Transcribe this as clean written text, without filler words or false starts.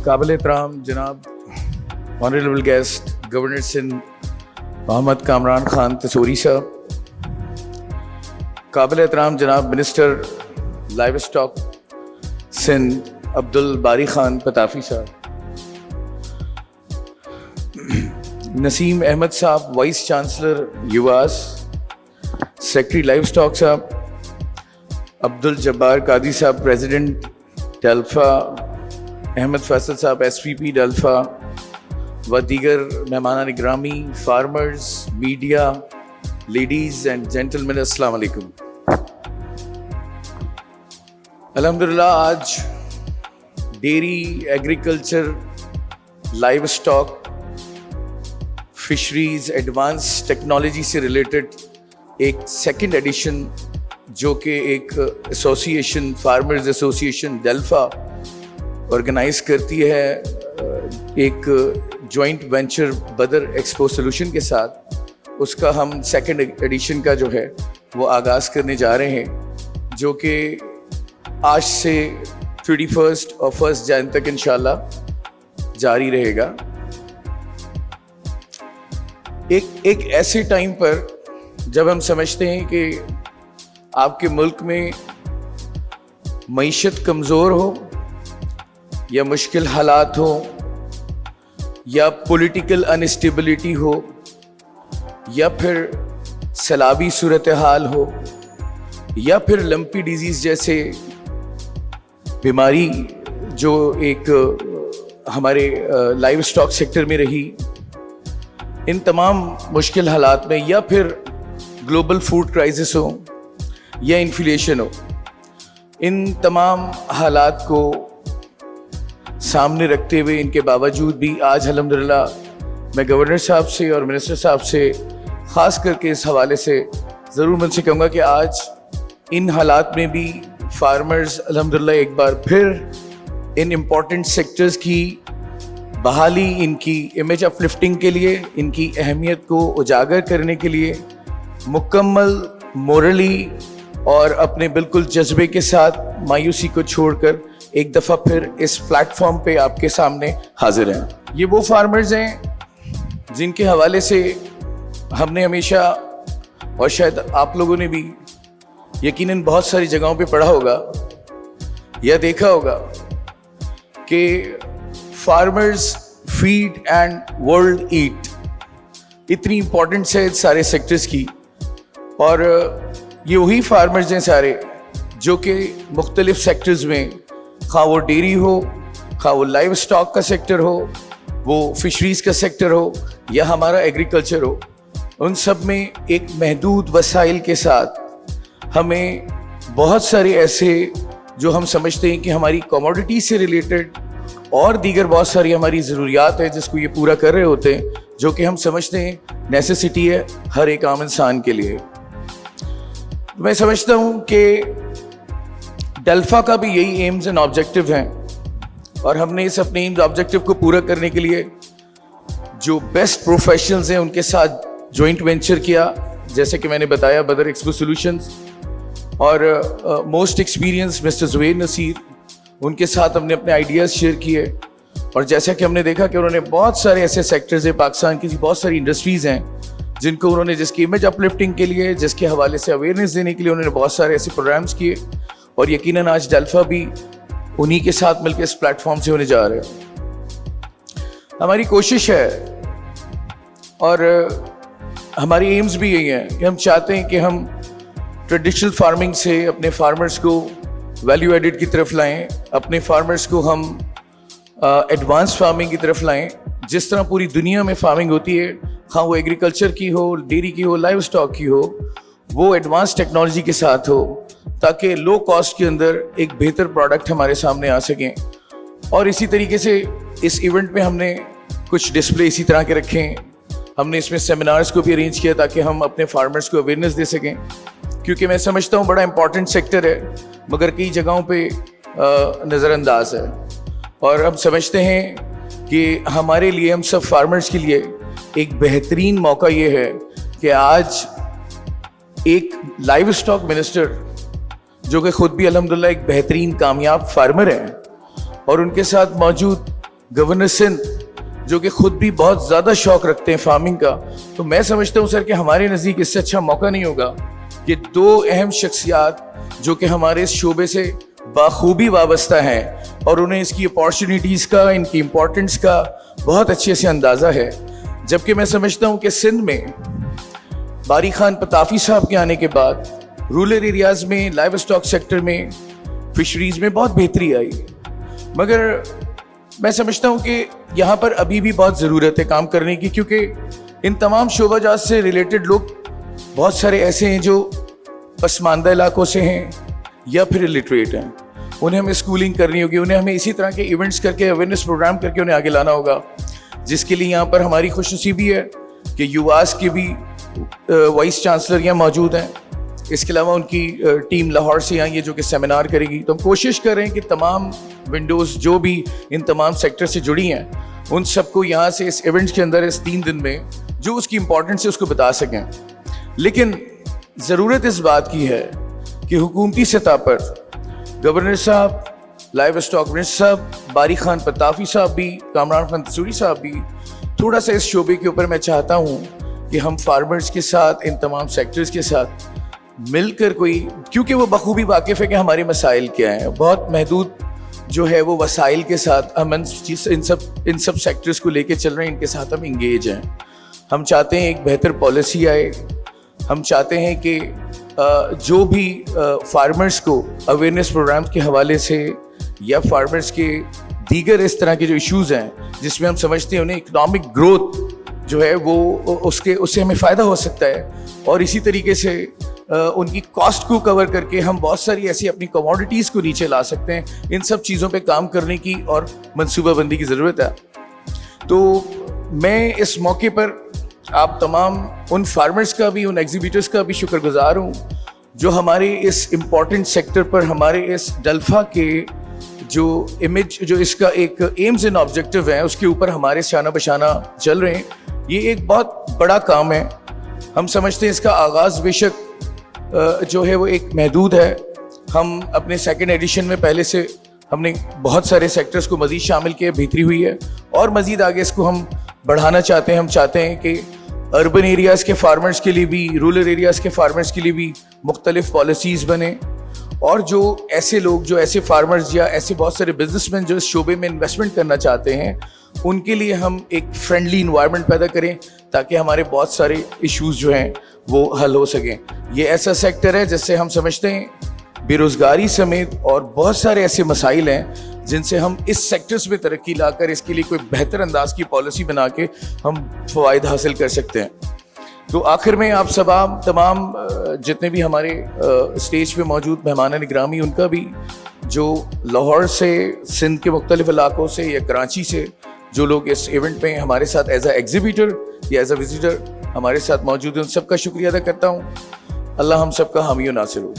قابل احترام جناب آنریبل گیسٹ گورنر سندھ محمد کامران خان تسوری صاحب، قابل احترام جناب minister live stock Sindh Abdul Bari Khan Pitafi صاحب، نسیم احمد صاحب وائس چانسلر یواس، سیکرٹری لائیو اسٹاک صاحب، عبد الجبار قادری صاحب پریزیڈنٹ ڈیلفا، احمد فیصل صاحب ایس پی پی ڈیلفا و دیگر مہمانان گرامی، farmers, media, ladies and gentleman, السلام علیکم۔ الحمدللہ آج dairy, agriculture, livestock, fisheries, advance technology سے ریلیٹڈ ایک سیکنڈ ایڈیشن جو کہ ایک ایسوسیشن، فارمرز ایسوسیشن ڈیلفا آرگنائز کرتی ہے، ایک joint venture Badar expo solution کے ساتھ، اس کا ہم سیکنڈ ایڈیشن کا جو ہے وہ آغاز کرنے جا رہے ہیں، جو کہ آج سے 31 اور 1 جان تک انشاءاللہ جاری رہے گا۔ ایک ایسے ٹائم پر جب ہم سمجھتے ہیں کہ آپ کے ملک میں معیشت کمزور ہو یا مشکل حالات ہوں یا پولیٹیکل انسٹیبلٹی ہو یا پھر سیلابی صورتحال ہو یا پھر لمپی ڈیزیز جیسے بیماری جو ایک ہمارے لائیو اسٹاک سیکٹر میں رہی، ان تمام مشکل حالات میں یا پھر گلوبل فوڈ کرائسس ہو یا انفلیشن ہو، ان تمام حالات کو سامنے رکھتے ہوئے، ان کے باوجود بھی آج الحمدللہ میں گورنر صاحب سے اور منسٹر صاحب سے خاص کر کے اس حوالے سے ضرور من سے کہوں گا کہ آج ان حالات میں بھی فارمرز الحمدللہ ایک بار پھر ان امپورٹنٹ سیکٹرز کی بحالی، ان کی امیج اپ لفٹنگ کے لیے، ان کی اہمیت کو اجاگر کرنے کے لیے مکمل مورلی اور اپنے بالکل جذبے کے ساتھ مایوسی کو چھوڑ کر ایک دفعہ پھر اس پلیٹ فارم پہ آپ کے سامنے حاضر ہیں۔ یہ وہ فارمرز ہیں جن کے حوالے سے ہم نے ہمیشہ، اور شاید آپ لوگوں نے بھی یقیناً بہت ساری جگہوں پہ پڑھا ہوگا یا دیکھا ہوگا کہ farmers feed and world eat, اتنی امپورٹنٹس ہے سارے سیکٹرز کی، اور یہ وہی فارمرز ہیں سارے جو کہ مختلف سیکٹرز میں، خواہ وہ ڈیری ہو، خواہ وہ لائیو اسٹاک کا سیکٹر ہو، وہ فشریز کا سیکٹر ہو یا ہمارا ایگریکلچر ہو، ان سب میں ایک محدود وسائل کے ساتھ ہمیں بہت سارے ایسے جو ہم سمجھتے ہیں کہ ہماری کموڈٹی سے ریلیٹڈ اور دیگر بہت ساری ہماری ضروریات ہیں جس کو یہ پورا کر رہے ہوتے ہیں، جو کہ ہم سمجھتے ہیں نیسیسٹی ہے ہر ایک عام انسان کے لیے۔ میں سمجھتا ہوں کہ ڈیلفا کا بھی یہی ایمز اینڈ آبجیکٹیو ہیں، اور ہم نے اس اپنے ایمز آبجیکٹیو کو پورا کرنے کے لیے جو بیسٹ پروفیشنلز ہیں ان کے ساتھ جوائنٹ وینچر کیا، جیسے کہ میں نے بتایا بدر ایکسپو سولوشنز، اور موسٹ ایکسپیرینس مسٹر زبیر نصیر، ان کے ساتھ ہم نے اپنے آئیڈیاز شیئر کیے، اور جیسا کہ ہم نے دیکھا کہ انہوں نے بہت سارے ایسے سیکٹرز ہیں پاکستان کی، بہت ساری انڈسٹریز ہیں جن کو انہوں نے، جس کی امیج اپ لفٹنگ کے لیے، جس کے حوالے سے اویئرنیس دینے کے لیے انہوں نے بہت سارے ایسے پروگرامز کیے، اور یقیناً آج ڈیلفا بھی انہی کے ساتھ مل کے اس پلیٹ فارم سے ہونے جا رہے ہیں۔ ہماری کوشش ہے اور ہماری ایمز بھی یہی ہیں کہ ہم چاہتے ہیں کہ ہم ٹریڈیشنل فارمنگ سے اپنے فارمرز کو ویلیو ایڈڈ کی طرف لائیں، اپنے فارمرز کو ہم ایڈوانس فارمنگ کی طرف لائیں، جس طرح پوری دنیا میں فارمنگ ہوتی ہے، خواہ وہ ایگریکلچر کی ہو، ڈیری کی ہو، لائیو اسٹاک کی ہو، وہ ایڈوانس ٹیکنالوجی کے ساتھ ہو، تاکہ لو کاسٹ کے اندر ایک بہتر پروڈکٹ ہمارے سامنے آ سکیں۔ اور اسی طریقے سے اس ایونٹ میں ہم نے کچھ ڈسپلے اسی طرح کے رکھے ہیں، ہم نے اس میں سیمینارز کو بھی ارینج کیا تاکہ ہم اپنے فارمرز کو اویئرنیس دے سکیں، کیونکہ میں سمجھتا ہوں بڑا امپورٹنٹ سیکٹر ہے مگر کئی جگہوں پہ نظر انداز ہے، اور ہم سمجھتے ہیں کہ ہمارے لیے، ہم سب فارمرز کے لیے ایک بہترین موقع یہ ہے کہ آج ایک لائیو اسٹاک منسٹر جو کہ خود بھی الحمدللہ ایک بہترین کامیاب فارمر ہیں، اور ان کے ساتھ موجود گورنر سندھ جو کہ خود بھی بہت زیادہ شوق رکھتے ہیں فارمنگ کا, تو میں سمجھتا ہوں سر کہ ہمارے نزدیک اس سے اچھا موقع نہیں ہوگا کہ دو اہم شخصیات جو کہ ہمارے اس شعبے سے بخوبی وابستہ ہیں اور انہیں اس کی اپارچونیٹیز کا, ان کی امپورٹنس کا بہت اچھے سے اندازہ ہے, جبکہ میں سمجھتا ہوں کہ سندھ میں باری خان پتافی صاحب کے آنے کے بعد رورل ایریاز میں لائیو اسٹاک سیکٹر میں فشریز میں بہت بہتری آئی, مگر میں سمجھتا ہوں کہ یہاں پر ابھی بھی بہت ضرورت ہے کام کرنے کی, کیونکہ ان تمام شعبہ جات سے ریلیٹڈ لوگ بہت سارے ایسے ہیں جو پسماندہ علاقوں سے ہیں یا پھر الٹریٹ ہیں, انہیں ہمیں اسکولنگ کرنی ہوگی, انہیں ہمیں اسی طرح کے ایونٹس کر کے اویئرنیس پروگرام کر کے انہیں آگے لانا ہوگا, جس کے لیے یہاں پر ہماری خوش نصیبی ہے کہ یواس کے بھی وائس چانسلر یہاں موجود ہیں, اس کے علاوہ ان کی ٹیم لاہور سے آئی ہے جو کہ سیمینار کرے گی. تو ہم کوشش کر رہے ہیں کہ تمام ونڈوز جو بھی ان تمام سیکٹر سے جڑی ہیں ان سب کو یہاں سے اس ایونٹ کے اندر اس 3 دن میں جو اس کی امپورٹنس ہے اس کو بتا سکیں. لیکن ضرورت اس بات کی ہے کہ حکومتی سطح پر گورنر صاحب, لائیو اسٹاک منسٹر صاحب, باری خان پتافی صاحب بھی, کامران خان تسوری صاحب بھی, تھوڑا سا اس شعبے کے اوپر میں چاہتا ہوں کہ ہم فارمرز کے ساتھ, ان تمام سیکٹرز کے ساتھ مل کر کوئی, کیونکہ وہ بخوبی واقف ہے کہ ہمارے مسائل کیا ہیں, بہت محدود جو ہے وہ وسائل کے ساتھ ہم ان سب سیکٹرز کو لے کے چل رہے ہیں, ان کے ساتھ ہم انگیج ہیں. ہم چاہتے ہیں ایک بہتر پالیسی آئے, ہم چاہتے ہیں کہ جو بھی فارمرز کو اویئرنیس پروگرامز کے حوالے سے یا فارمرز کے دیگر اس طرح کے جو ایشوز ہیں جس میں ہم سمجھتے ہیں انہیں اکنامک گروتھ جو ہے وہ اس سے ہمیں فائدہ ہو سکتا ہے, اور اسی طریقے سے ان کی کاسٹ کو کور کر کے ہم بہت ساری ایسی اپنی کموڈیٹیز کو نیچے لا سکتے ہیں. ان سب چیزوں پہ کام کرنے کی اور منصوبہ بندی کی ضرورت ہے. تو میں اس موقع پر آپ تمام ان فارمرز کا بھی, ان ایگزیبیٹرز کا بھی شکر گزار ہوں جو ہمارے اس امپورٹنٹ سیکٹر پر, ہمارے اس ڈلفا کے جو امیج, جو اس کا ایک ایمز اینڈ آبجیکٹیو ہے, اس کے اوپر ہمارے شانہ بشانہ چل رہے ہیں. یہ ایک بہت بڑا کام ہے. ہم سمجھتے ہیں اس کا آغاز بے شک جو ہے وہ ایک محدود ہے. ہم اپنے سیکنڈ ایڈیشن میں پہلے سے ہم نے بہت سارے سیکٹرز کو مزید شامل کیا, بہتری ہوئی ہے, اور مزید آگے اس کو ہم بڑھانا چاہتے ہیں. ہم چاہتے ہیں کہ اربن ایریاز کے فارمرز کے لیے بھی, رورل ایریاز کے فارمرز کے لیے بھی مختلف پالیسیز بنیں, اور جو ایسے لوگ, جو ایسے فارمرز یا ایسے بہت سارے بزنس مین جو اس شعبے میں انویسٹمنٹ کرنا چاہتے ہیں, ان کے لیے ہم ایک فرینڈلی انوائرمنٹ پیدا کریں تاکہ ہمارے بہت سارے ایشوز جو ہیں وہ حل ہو سکیں. یہ ایسا سیکٹر ہے جس سے ہم سمجھتے ہیں بے روزگاری سمیت اور بہت سارے ایسے مسائل ہیں جن سے ہم اس سیکٹرز میں ترقی لا کر اس کے لیے کوئی بہتر انداز کی پالیسی بنا کے ہم فوائد حاصل کر سکتے ہیں. تو آخر میں آپ سب تمام جتنے بھی ہمارے اسٹیج پہ موجود مہمان گرامی, ان کا بھی جو لاہور سے, سندھ کے مختلف علاقوں سے یا کراچی سے جو لوگ اس ایونٹ میں ہمارے ساتھ ایز اے ایگزیبیٹر یا ایز اے وزٹر ہمارے ساتھ موجود ہیں, ان سب کا شکریہ ادا کرتا ہوں. اللہ ہم سب کا حامی و ناصر ہو.